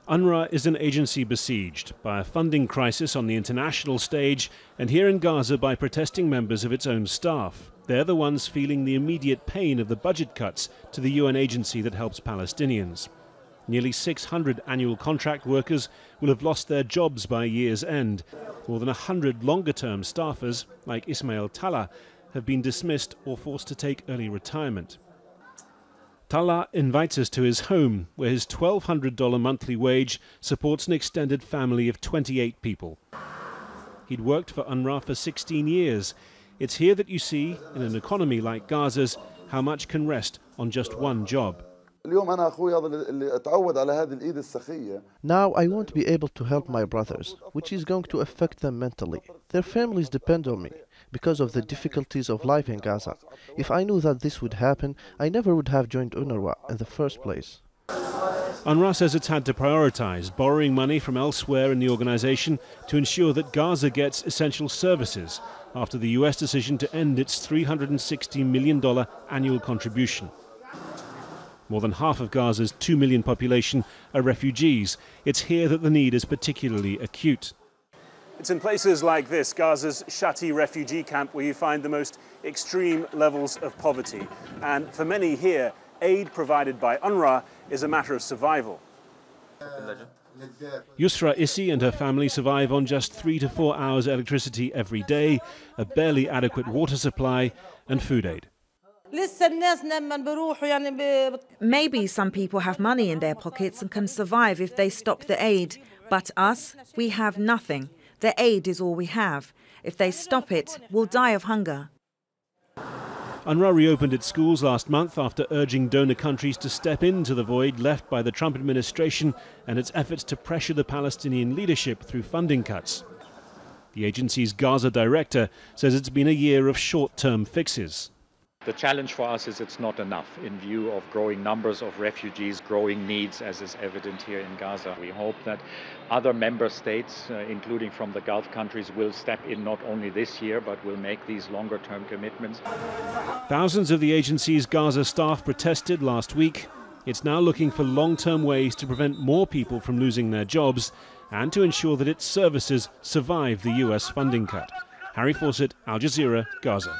UNRWA is an agency besieged by a funding crisis on the international stage, and here in Gaza by protesting members of its own staff. They're the ones feeling the immediate pain of the budget cuts to the UN agency that helps Palestinians. Nearly 600 annual contract workers will have lost their jobs by year's end. More than 100 longer-term staffers, like Ismail Tallah, have been dismissed or forced to take early retirement. Tallah invites us to his home, where his $1,200 monthly wage supports an extended family of 28 people. He'd worked for UNRWA for 16 years. It's here that you see, in an economy like Gaza's, how much can rest on just one job. Now I won't be able to help my brothers, which is going to affect them mentally. Their families depend on me because of the difficulties of life in Gaza. If I knew that this would happen, I never would have joined UNRWA in the first place. UNRWA says it's had to prioritize borrowing money from elsewhere in the organization to ensure that Gaza gets essential services after the US decision to end its $360 million annual contribution. More than half of Gaza's 2 million population are refugees. It's here that the need is particularly acute. It's in places like this, Gaza's Shati refugee camp, where you find the most extreme levels of poverty. And for many here, aid provided by UNRWA is a matter of survival. Yusra Issi and her family survive on just 3 to 4 hours electricity every day, a barely adequate water supply, and food aid. Maybe some people have money in their pockets and can survive if they stop the aid. But us, we have nothing. The aid is all we have. If they stop it, we'll die of hunger. UNRWA reopened its schools last month after urging donor countries to step into the void left by the Trump administration and its efforts to pressure the Palestinian leadership through funding cuts. The agency's Gaza director says it's been a year of short-term fixes. The challenge for us is it's not enough in view of growing numbers of refugees, growing needs, as is evident here in Gaza. We hope that other member states, including from the Gulf countries, will step in not only this year, but will make these longer-term commitments. Thousands of the agency's Gaza staff protested last week. It's now looking for long-term ways to prevent more people from losing their jobs and to ensure that its services survive the US funding cut. Harry Fawcett, Al Jazeera, Gaza.